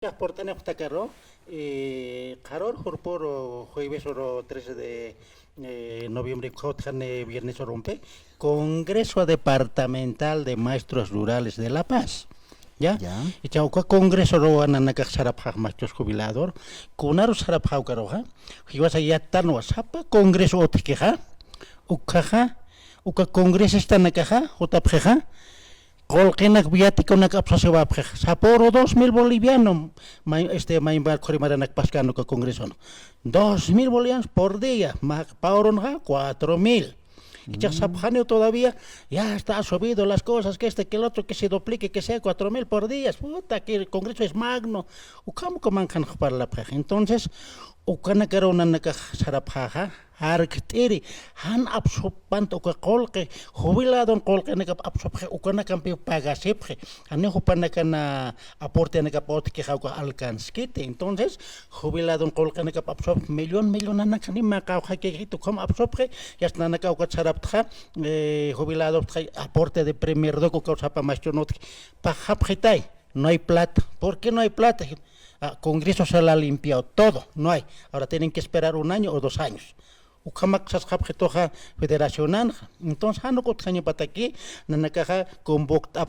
Portane Hutacaro, Carol Jorporo, jueves o 13 de noviembre, viernes o rompe, Congreso Departamental de Maestros Rurales de La Paz. ¿Ya? Y chauca Congreso Roananaca Sarapaj Maestros Jubilador, Kunaro Sarapaj Caroja, Jibas Ayatan Wasapa, Congreso Otikeja, Ukaja, Uka Congreso Estanacaja, Jotapjeja. Colquenak viático na capsa va Saporo 2000 bolivianos, maimbar corimaranak pascano que congreso. 2000 bolivianos por día, pauronja 4000. Y ya Sapjaneo todavía, ya está subido las cosas, que que el otro, que se duplique, que sea 4000 por día. Puta, que el congreso es magno. ¿Cómo comancan para la paja? Entonces, ukana karona naka saraphaja harktiri han absorbant uka kolke jubiladon kolke naka absorbe ukana kampi pagasipje anejo panakana aporte naka pot que jauka alcanskite. Entonces jubiladon kolke naka absorbe millón naka ni makauja que tu como absorbe ya está naka uka saraptja jubilado aporte de primer doco causapa machonot pa japjetai. No hay plata. ¿Por qué no hay plata? Congreso se la ha limpiado todo, no hay. Ahora tienen que esperar 1 año o 2 años. Federacional, entonces no cotaño para aquí, nanakaja convocta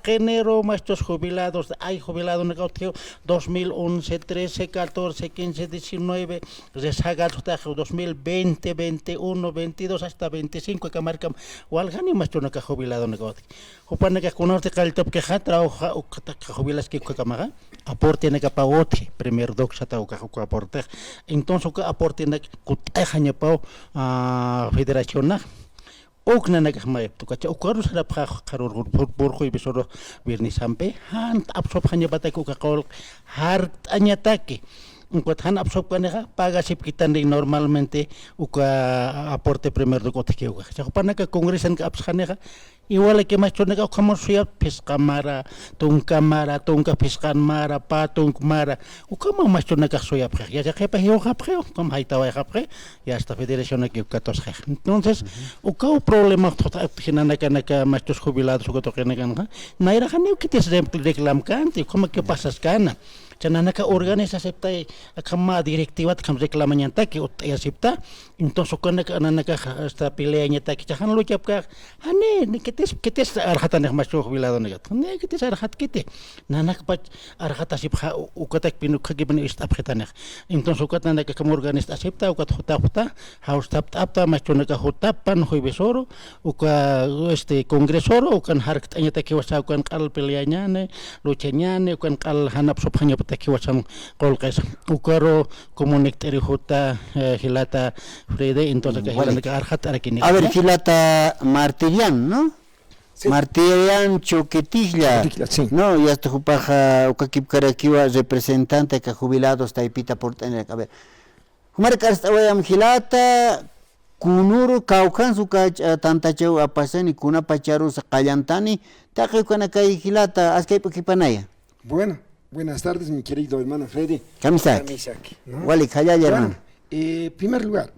enero maestros jubilados, hay jubilados negociado 2011, 13, 14, 15, 19, rezagados 2020, 21, 22 hasta 25 que marcan o algani maestro naka jubilado negocio. Jupanaka conoce que el top que ja trabaja o jubilas que kamaga aporte naka paote, primer doxa ta o aporte. Entonces que aporte naka kutajaña pau federación na okna nagmay to kacha okaru sara karor borjo y besoro birnisampe han absob hanya batay ko kakol har anyatake han absob kaneja paga sip kita normalmente uka aporte primer do kotike uka cha panaka congresan ka abshaneja igual que macho nega como suya pescamara tunka pescan mara patung mara o como macho nega suya pre ya que pa yo japre como haita va japre ya esta federación aquí 14 entonces o que problema tota pinana que machos jubilados o que nega na era haneu que te reclam cante como que pasas cana Chanana ka organiza acepta kama directiva kam reclaman ta que acepta entonces con naka esta peleaña ta que chahan lo chapka hane que te arhatan mas jubilado negat ne que te arhat kite nanak pa arhata sipha ukatak pinu khagiban istapkhetanek entonces ukatana que como organiza acepta ukat hota haus tapta mas chonaka hotapan hoybesoro uka congresoro ukan harkt anya ta que wasa ukan kal peleaña ne luchanya ne ukan kal hanap sophanya taki wasan kolkes ukaro comunecteri jota hilata frede entonces que hilata arhat arakini a ver hilata martirian no sí. Martirian choquetilla sí. No ya está jupaja ukakip karakiwa representante que jubilados taipita por tener a ver humarka estawayam hilata kunuru kaukan suka tanta chau apasani kuna pacharu sakallantani taqi kana kai hilata askay pakipanaya. Buenas tardes, mi querido hermano Freddy. Kamisak. ¿No? Wali Khayaya, hermano. Primer lugar,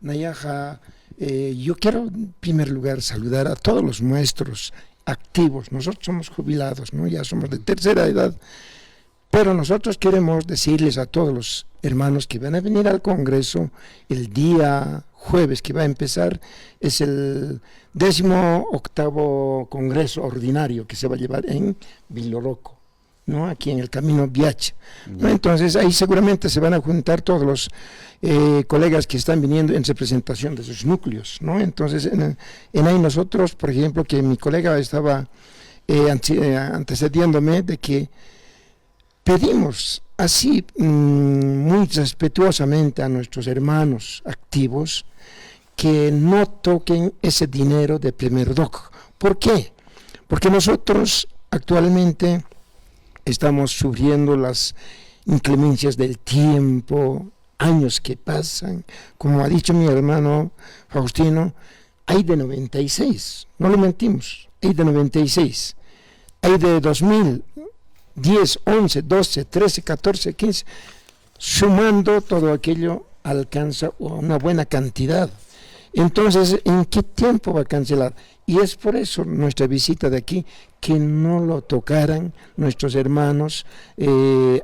Nayaja, yo quiero en primer lugar saludar a todos los maestros activos. Nosotros somos jubilados, ¿no? Ya somos de tercera edad, pero nosotros queremos decirles a todos los hermanos que van a venir al Congreso el día jueves que va a empezar, es el 18º Congreso Ordinario que se va a llevar en Villoroco, ¿no? Aquí en el camino Viacha, ¿no? Entonces ahí seguramente se van a juntar todos los colegas que están viniendo en representación de sus núcleos, ¿no? Entonces en ahí nosotros, por ejemplo, que mi colega estaba antecediéndome de que pedimos así muy respetuosamente a nuestros hermanos activos que no toquen ese dinero de primer doc. ¿Por qué? Porque nosotros actualmente estamos sufriendo las inclemencias del tiempo, años que pasan, como ha dicho mi hermano Faustino, hay de 96, no lo mentimos, hay de 96, hay de 2010, 11, 12, 13, 14, 15, sumando todo aquello alcanza una buena cantidad. Entonces, ¿en qué tiempo va a cancelar? Y es por eso nuestra visita de aquí, que no lo tocaran nuestros hermanos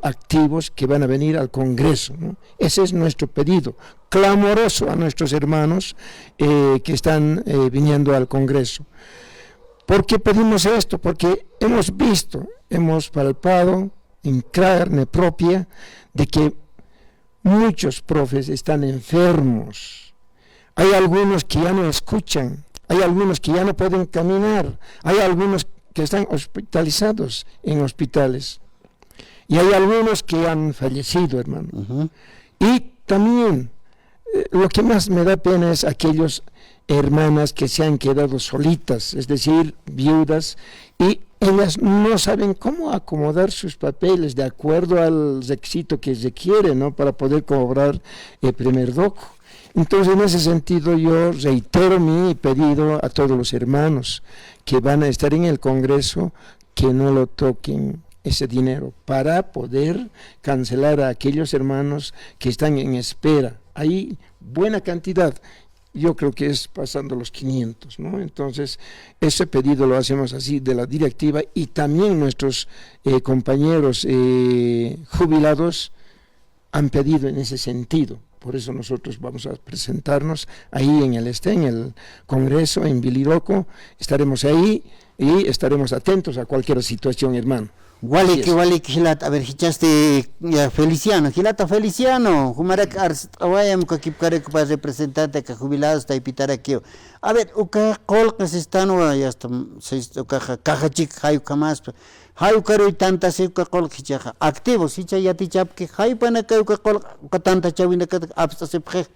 activos que van a venir al Congreso, ¿no? Ese es nuestro pedido, clamoroso a nuestros hermanos que están viniendo al Congreso. ¿Por qué pedimos esto? Porque hemos visto, hemos palpado en carne propia de que muchos profes están enfermos. Hay algunos que ya no escuchan, hay algunos que ya no pueden caminar, hay algunos que están hospitalizados en hospitales y hay algunos que han fallecido, hermano. Y también lo que más me da pena es aquellos hermanas que se han quedado solitas, es decir, viudas, y ellas no saben cómo acomodar sus papeles de acuerdo al requisito que se quiere, ¿no?, para poder cobrar el primer doco. Entonces, en ese sentido, yo reitero mi pedido a todos los hermanos que van a estar en el Congreso, que no lo toquen ese dinero, para poder cancelar a aquellos hermanos que están en espera. Hay buena cantidad, yo creo que es pasando los 500, ¿no? Entonces, ese pedido lo hacemos así de la directiva, y también nuestros compañeros jubilados han pedido en ese sentido. Por eso nosotros vamos a presentarnos ahí en el Congreso, en Biliroco, estaremos ahí y estaremos atentos a cualquier situación, hermano. Walik, Gilat, a ver, hichaste Feliciano, Gilata Feliciano, Humarak Ars, Awayam, Kakipkarek, para representante que jubilados, Taipitarakio. A ver, Uka Colcas están, ya está, caja chic, Hayu Kamas, Hayu Karo y tanta Seuka Colquichaja, activos, Hicha Yatichap, que Hayu Panaka, Uka tanta Chavina, Absta Sepje.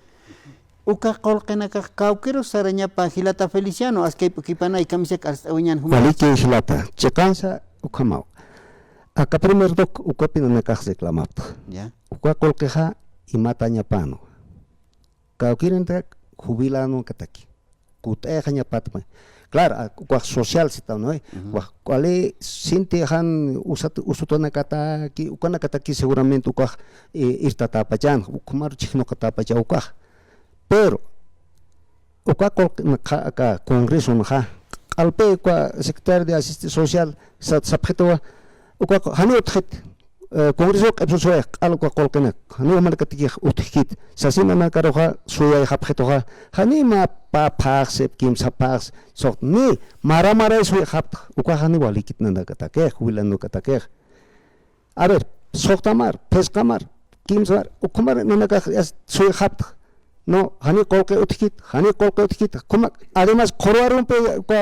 Uka Colcanaka, Cauquero, Sarañapa, Gilata Feliciano, Askepukipana y Camisek Ars, Uñan Walik, Gilata, Checansa, Ukamau. Acá primer doc ukapino na kaj reclamapta. Ya. Uka kolkeja y mata ñapano. Kaukiren jubilano kataki. Kuteja ñapatma. Claro, uka social sita no. Cuale sinti han usutona kataki, ukana kataki seguramente uka irta tapayan, ukumar chino katapaya uka. Pero uka kolka congreso naja. Alpe uka secretario de asistencia social sabjeto uka hani utkhit congreso kapsoe algo kolkenak hani markatiki utkit sasina na karoha suya habkhetoha hani ma pa paxep kim sapax sort ni mara suya hab uka hani walikit na katake jubilando katake. A ver, soktamar peskamar kimsar ukumar na suya hab no hani kolke utkit como además corroaron pe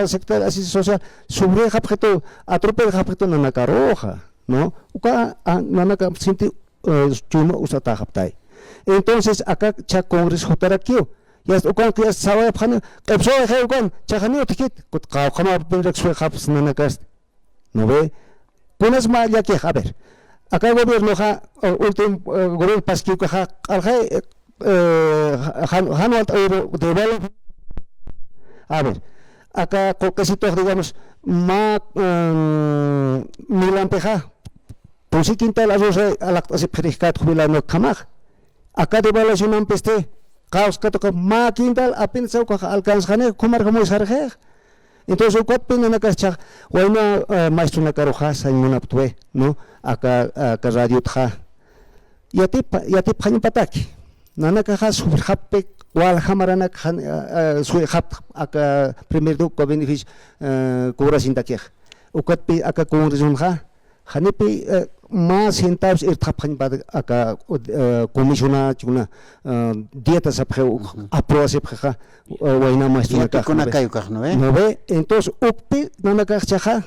sector así social sobre habjeto atrope habjeto na karoja no uka nanaka sinti chuma usata habtai. Entonces acá cha congreso hotarakio ya ukan que sabe phane qepso he ukan chahani utkit kut qawkhama pendek sue habs nanakas no ve kunas ma ya que a ver acá gobierno ja último gobierno pasquiu ja alja a ver, acá coquecitos digamos más milampeja, pues si quinta la rosa a la clase periscat jubilando camaj, acá de evaluación ampeste, caos que toca más quinta apenas alcanzane comer como sarje, entonces cuál pena na cacha, bueno maestro na caroja sa inmunaptue, no, acá radio tja, ya te paño pataki. Nana caja subhapek wal hamarana sui hap aka primer do ko beneficio cobra sintakeh ukat pi aka congreson ha hanepi ma centavos irthapan bad aka comisiona chuna dieta saphe aprova sepha waina maestro ka con acá no ve. No ve, entonces ukpi nana caja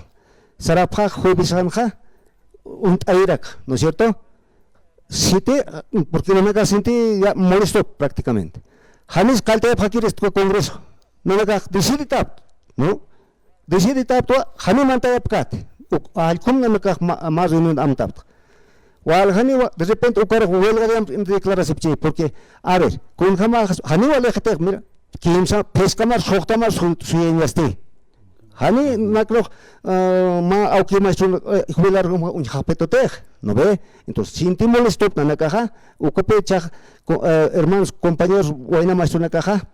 sarapha jubisan ha und airak, ¿no es cierto? Siete, porque no me haga sentir ya molesto prácticamente. Hanis calte de fakir este congreso. No me haga decide tap, ¿no? Decide tap to hani manta de pcate. Al cum no me haga más de un am tap. O al hani de repente o cara huelga de declaración porque a ver, con jamás hani wale gente mira, kimsa pescamar soktamar suyeñaste. Hani naklo ma auki maestro jubilar un japetotej, ¿no ve? Entonces sinti molesto na caja, ukape chaj hermanos compañeros waina maestro na caja.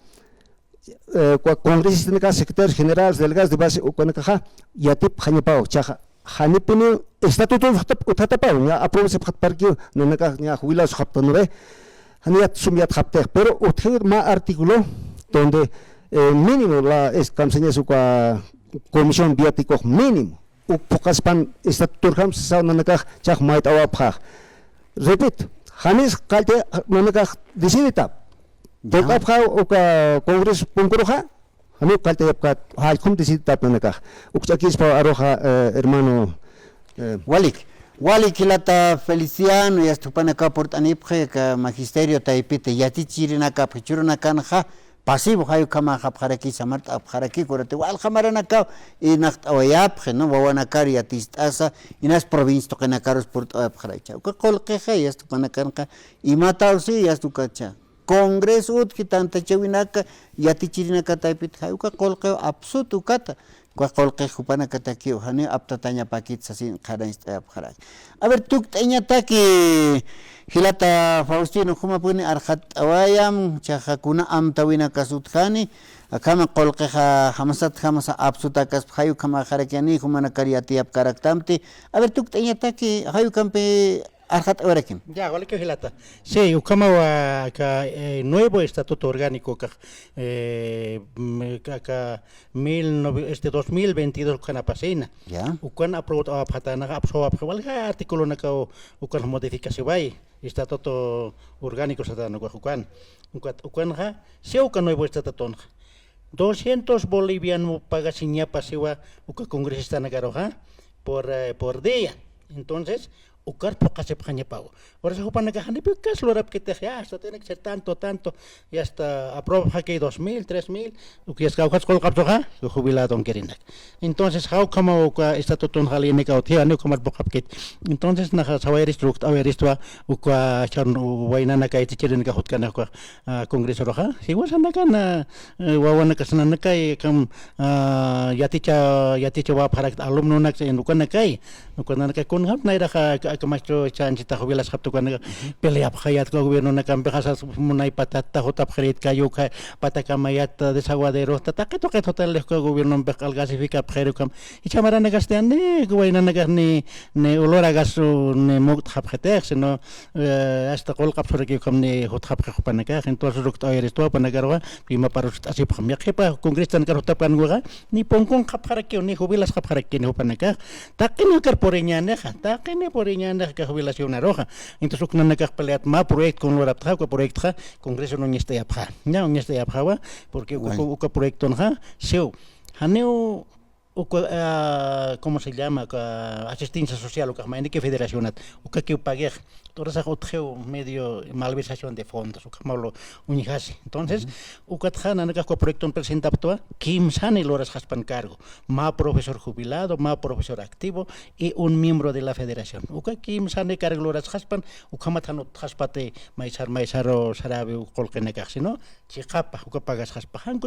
congresista secretarios generales delegados de base ukanakaja yatip hanipao chaja hanipuni estatuto utatapao ya aprobase parquio nanaka ya jubilados japtanure haniat sumiat japter pero utgir ma artículo donde mínimo la es kamseña su comisión biático mínimo pocas pan estatuto ham sa nanaka chaj mait awapha repito hanis kalte nanaka decidita donc après au congrès punkuroja hani kalte yapka halkum decidita nanaka ukchakis pa aroja hermano Walik hilata Feliciano y astupana ka portanipje ka magisterio taipite yati chirina ka pichuruna kanja pasivo hayo kama japjaraki samart apjaraki kurate wal jamarana ka y nacht awayapje no wawana kari atistasa inas provincia to nakaros port apjaracha ka kolkeja y astupana kanja y matausi y astukacha congreso utki tanta chewinaka yati chirina ka taipite hayo ka kolke absoluto kata kolke jupana kataki hani aptatanya pakit sasin kharan apjarak a ver tuk teñata que hilata Faustino kuma puni arhat awayam chahakuna amtawina kasuthani akama kolkeja hamasa absutakas hayu kama kharakiani humana kariati ap karaktamti a ver tuk teñata que hayu kampe arhat awarakin ya vale que hilata sí ukama wa ka nuevo estatuto orgánico ka 2022 kana pasina ya ukan aprobado aphatana apsoa walga artículo naka ukan modificación bai estatuto orgánico satana ukan ha se ukan nuevo estatuto 200 bolivianos pagasiña pasiwa uka congresista nagaroja por día entonces ukar pokase pakaña pago. Ahora se ocupan acá, ni picas lo rap que te hasta tiene que ser tanto, y hasta aproba que 2.000, 3.000, que es caucas con capsoja, su jubilado en Querinak. Entonces, how como está todo un jalín que otia, no como el entonces, naja saber instruct, a ver esto, uka chan wainana que tienen que hotkan congreso roja. Si was anakan, wawana kasanaka y kam yaticha va para alumno nak en ukanakai, ukanakai con hap naira que maestro chanchita jubilas japto cuando pelea pajayat con gobierno na campejasas munay patata hota pjerit kayo ka patakamayat desaguadero tataka to que total les con gobierno bekal gasifica pjeru kam y chamara na gastean ne guayna na garni ne olora gasu ne mogt japjeter sino hasta kol kapsore que kam ne hot japje panaka entonces rukt ayer esto panagarwa prima para así pamia que pa congrestan ka hota panguga ni ponkon japjara que ni jubilas japjara que ne panaka takin kar poreña ne takin poreña na ka jubilación roja entonces ukna na ka peleat ma proyecto con lora tra ko proyecto congreso no ñeste yapja ya ñeste yapja porque uka proyecto na seu haneu ¿cómo se llama? Asistencia social, que federación, que pague, todas esas otras medio malversación de fondos, lo unijase. Entonces, ukatjana na ka proyecto presentado, kim sane loras haspan cargo, más profesor jubilado, más profesor activo y un miembro de la federación. Kim sane cargo loras haspan, ukamatano haspate maisaro sarabe kolkene no, chikapa, pagas haspan,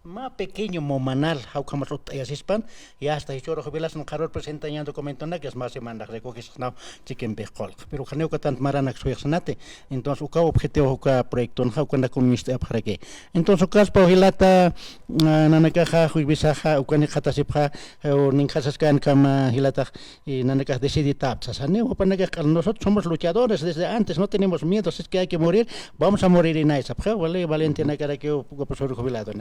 más pequeño momanal, ukamasot ayasispan. Y hasta hizo jubilas en carro presentando documento que es más semana recoges no chicken becol pero janeo que tant marana suexnate entonces uka objetivo uka proyecto no cuando comunista para que entonces uka hilata nanaka jubisaja uka ni khata sipha o ninkhasas kan kama hilata y nanaka decide tapsas aneo para que nosotros somos luchadores desde antes no tenemos miedo es que hay que morir vamos a morir en esa vale valentina cara que profesor jubilado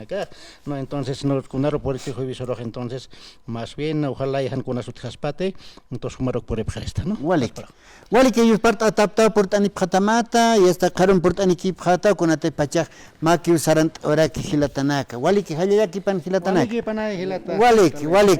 no entonces nos kunaro por este jubisoroj entonces más bien ojalá hayan con su traspate entonces humarok por esta no wali que ellos parta tapta por tani phatamata y hasta karon por tani ki phata con ate pachak maki usaran ora ki hilatanaka wali que haya ki pan hilatanaka wali que pana hilata wali